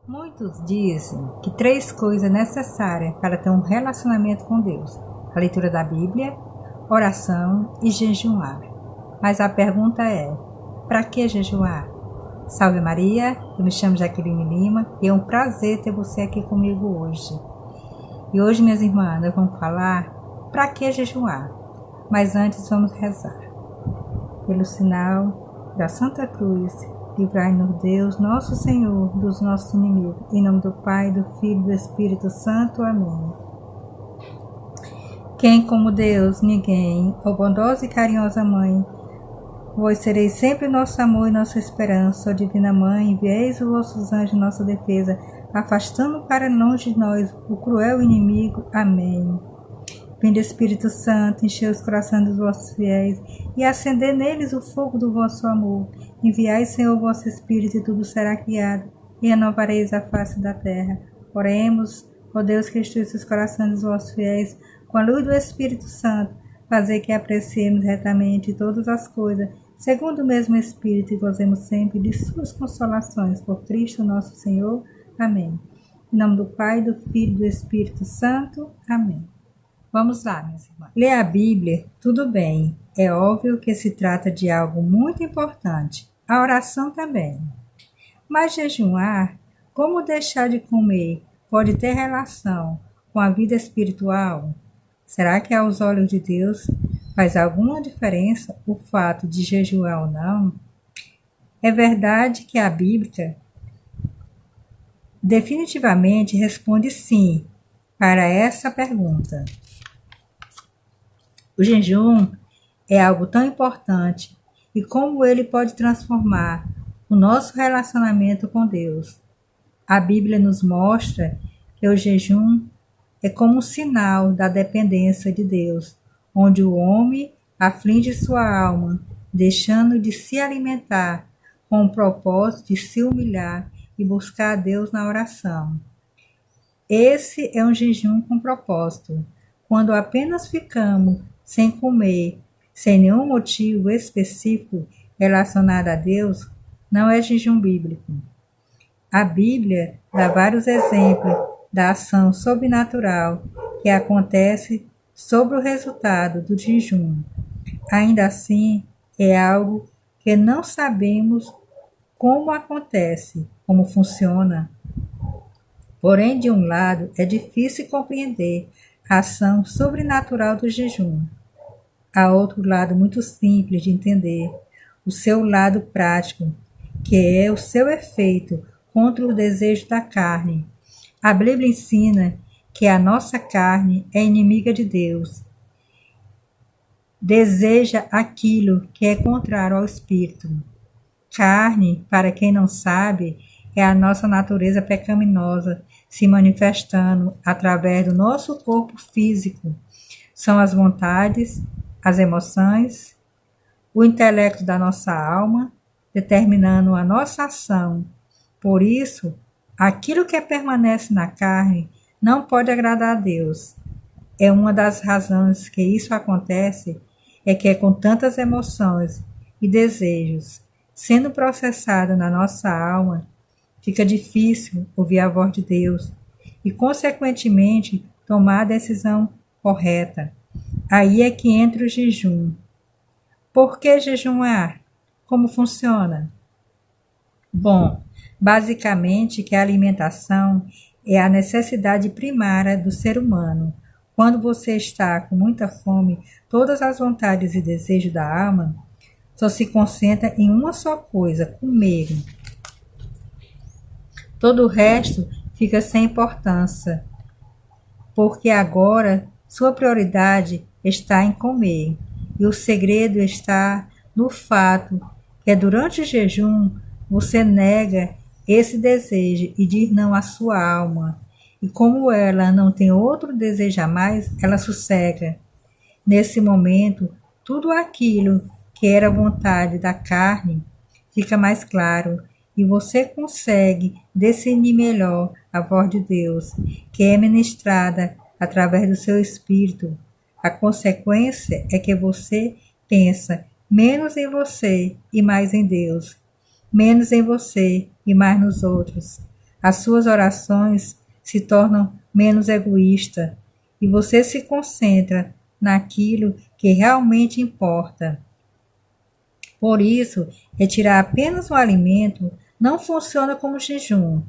Muitos dizem que 3 coisas necessárias para ter um relacionamento com Deus: a leitura da Bíblia, oração e jejuar. Mas a pergunta é: para que jejuar? Salve Maria, eu me chamo Jaqueline Lima e é um prazer ter você aqui comigo hoje. E hoje, minhas irmãs, nós vamos falar para que jejuar. Mas antes vamos rezar. Pelo sinal da Santa Cruz, livrai-nos Deus, nosso Senhor, dos nossos inimigos. Em nome do Pai, do Filho e do Espírito Santo. Amém. Quem como Deus? Ninguém. Ó bondosa e carinhosa Mãe, vós sereis sempre nosso amor e nossa esperança. Ó Divina Mãe, envieis os vossos anjos em nossa defesa, afastando para longe de nós o cruel inimigo. Amém. Vinde Espírito Santo, enchei os corações dos vossos fiéis e acendei neles o fogo do vosso amor. Enviai, Senhor, o vosso Espírito e tudo será criado e renovareis a face da terra. Oremos, ó Deus que instruísse os corações dos vossos fiéis com a luz do Espírito Santo, fazer que apreciemos retamente todas as coisas, segundo o mesmo Espírito, e gozemos sempre de suas consolações. Por Cristo nosso Senhor. Amém. Em nome do Pai, do Filho e do Espírito Santo. Amém. Vamos lá, minhas irmãs. Ler a Bíblia, tudo bem. É óbvio que se trata de algo muito importante. A oração também. Mas jejuar, como deixar de comer, pode ter relação com a vida espiritual? Será que aos olhos de Deus faz alguma diferença o fato de jejuar ou não? É verdade que a Bíblia definitivamente responde sim para essa pergunta. O jejum é algo tão importante e como ele pode transformar o nosso relacionamento com Deus. A Bíblia nos mostra que o jejum é como um sinal da dependência de Deus, onde o homem aflige sua alma, deixando de se alimentar com o propósito de se humilhar e buscar a Deus na oração. Esse é um jejum com propósito. Quando apenas ficamos sem comer, sem nenhum motivo específico relacionado a Deus, não é jejum bíblico. A Bíblia dá vários exemplos da ação sobrenatural que acontece sobre o resultado do jejum. Ainda assim, é algo que não sabemos como acontece, como funciona. Porém, de um lado, é difícil compreender a ação sobrenatural do jejum. Há outro lado muito simples de entender, o seu lado prático, que é o seu efeito contra o desejo da carne. A Bíblia ensina que a nossa carne é inimiga de Deus. Deseja aquilo que é contrário ao Espírito. Carne, para quem não sabe, é a nossa natureza pecaminosa se manifestando através do nosso corpo físico. São as vontades, as emoções, o intelecto da nossa alma, determinando a nossa ação. Por isso, aquilo que permanece na carne não pode agradar a Deus. É uma das razões que isso acontece, é que com tantas emoções e desejos sendo processado na nossa alma, fica difícil ouvir a voz de Deus e, consequentemente, tomar a decisão correta. Aí é que entra o jejum. Por que jejuar? Como funciona? Bom, basicamente que a alimentação é a necessidade primária do ser humano. Quando você está com muita fome, todas as vontades e desejos da alma só se concentra em uma só coisa, comer. Todo o resto fica sem importância, porque agora sua prioridade está em comer. E o segredo está no fato que durante o jejum você nega esse desejo e diz não à sua alma. E como ela não tem outro desejo a mais, ela sossega. Nesse momento, tudo aquilo que era vontade da carne fica mais claro e você consegue discernir melhor a voz de Deus, que é ministrada através do seu espírito. A consequência é que você pensa menos em você e mais em Deus, menos em você e mais nos outros. As suas orações se tornam menos egoístas e você se concentra naquilo que realmente importa. Por isso, retirar apenas o alimento não funciona como jejum,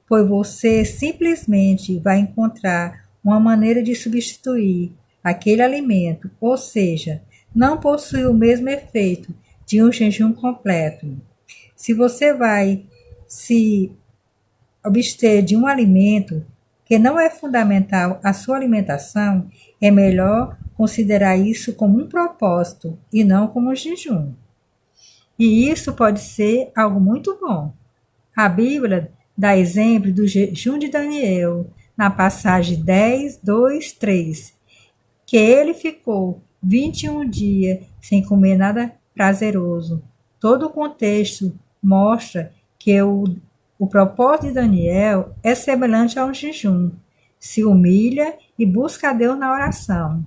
pois você simplesmente vai encontrar uma maneira de substituir aquele alimento, ou seja, não possui o mesmo efeito de um jejum completo. Se você vai se abster de um alimento que não é fundamental à sua alimentação, é melhor considerar isso como um propósito e não como um jejum. E isso pode ser algo muito bom. A Bíblia dá exemplo do jejum de Daniel, na passagem 10, 2, 3, que ele ficou 21 dias sem comer nada prazeroso. Todo o contexto mostra que o propósito de Daniel é semelhante a um jejum. Se humilha e busca a Deus na oração.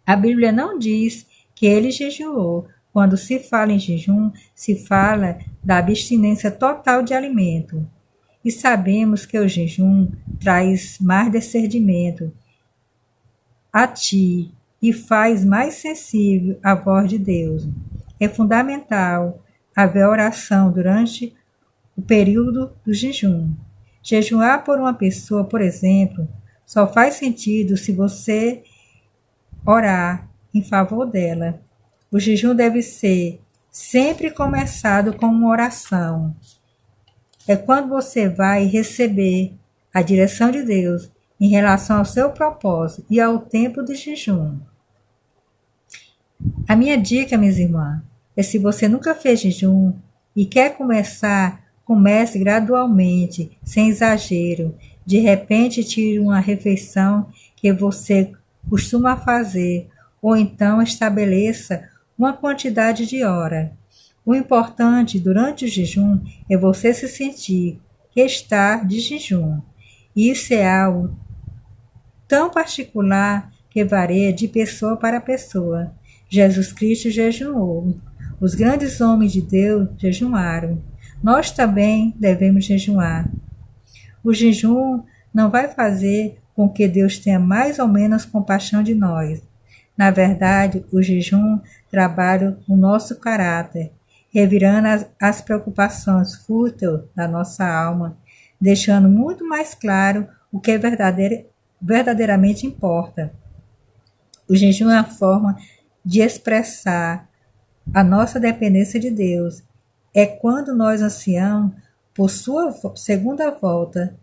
A Bíblia não diz que ele jejuou. Quando se fala em jejum, se fala da abstinência total de alimento. E sabemos que o jejum traz mais discernimento a ti e faz mais sensível à voz de Deus. É fundamental haver oração durante o período do jejum. Jejuar por uma pessoa, por exemplo, só faz sentido se você orar em favor dela. O jejum deve ser sempre começado com uma oração. É quando você vai receber a direção de Deus em relação ao seu propósito e ao tempo de jejum. A minha dica, minhas irmãs, é se você nunca fez jejum e quer começar, comece gradualmente, sem exagero. De repente, tire uma refeição que você costuma fazer, ou então estabeleça uma quantidade de hora. O importante durante o jejum é você se sentir que está de jejum. Isso é algo tão particular que varia de pessoa para pessoa. Jesus Cristo jejuou. Os grandes homens de Deus jejuaram. Nós também devemos jejuar. O jejum não vai fazer com que Deus tenha mais ou menos compaixão de nós. Na verdade, o jejum trabalha o nosso caráter, revirando as preocupações fúteis da nossa alma, deixando muito mais claro o que verdadeiramente importa. O jejum é a forma de expressar a nossa dependência de Deus. É quando nós ansiamos por sua segunda volta,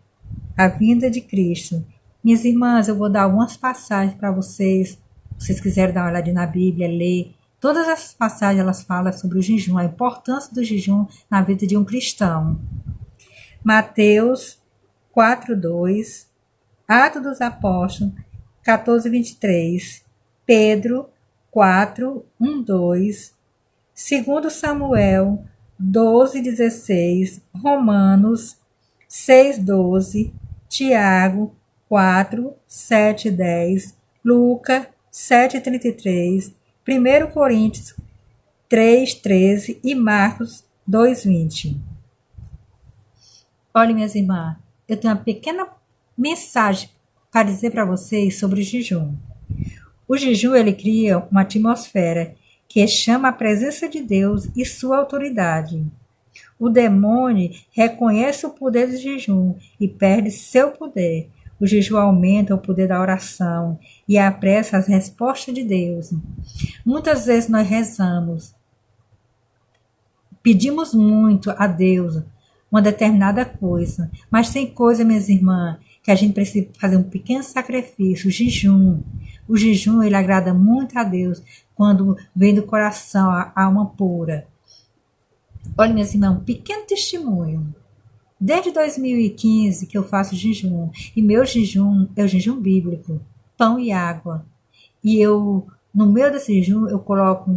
a vinda de Cristo. Minhas irmãs, eu vou dar algumas passagens para vocês. Se vocês quiserem dar uma olhadinha na Bíblia, ler. Todas essas passagens elas falam sobre o jejum, a importância do jejum na vida de um cristão. Mateus 4:2, Atos dos Apóstolos 14:23, Pedro 4:1-2, 2 Samuel 12:16, Romanos 6:12, Tiago 4:7-10, Lucas 7:33, 1 Coríntios 3:13 e Marcos 2:20. Olha, minhas irmãs, eu tenho uma pequena mensagem para dizer para vocês sobre o jejum. O jejum ele cria uma atmosfera que chama a presença de Deus e sua autoridade. O demônio reconhece o poder do jejum e perde seu poder. O jejum aumenta o poder da oração e apressa as respostas de Deus. Muitas vezes nós rezamos, pedimos muito a Deus uma determinada coisa, mas tem coisa, minhas irmãs, que a gente precisa fazer um pequeno sacrifício, o jejum. O jejum, ele agrada muito a Deus quando vem do coração, a alma pura. Olha, minhas irmãs, um pequeno testemunho. Desde 2015 que eu faço jejum, e meu jejum é o jejum bíblico, pão e água. E no meio desse jejum, eu coloco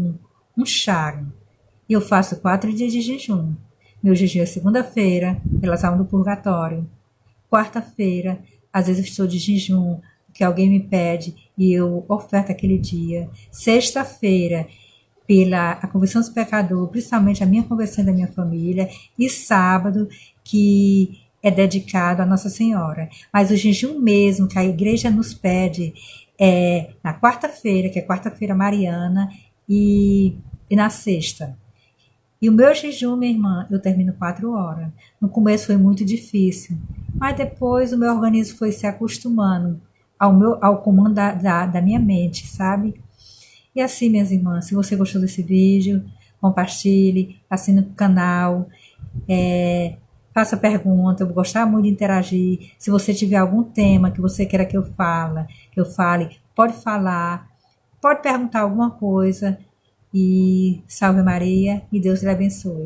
um chá. E eu faço 4 dias de jejum. Meu jejum é segunda-feira, pelas almas do purgatório. Quarta-feira, às vezes eu estou de jejum, porque alguém me pede e eu oferto aquele dia. Sexta-feira, pela a conversão dos pecadores, principalmente a minha conversão da minha família. E sábado, que é dedicado a Nossa Senhora. Mas o jejum mesmo que a igreja nos pede é na quarta-feira, que é quarta-feira mariana, e na sexta. E o meu jejum, minha irmã, eu termino 4 horas. No começo foi muito difícil, mas depois o meu organismo foi se acostumando ao comando da minha mente, sabe? E assim, minhas irmãs, se você gostou desse vídeo, compartilhe, assine o canal, é, faça pergunta, eu vou gostar muito de interagir. Se você tiver algum tema que você queira que eu fale, pode falar, pode perguntar alguma coisa. E salve Maria e Deus lhe abençoe.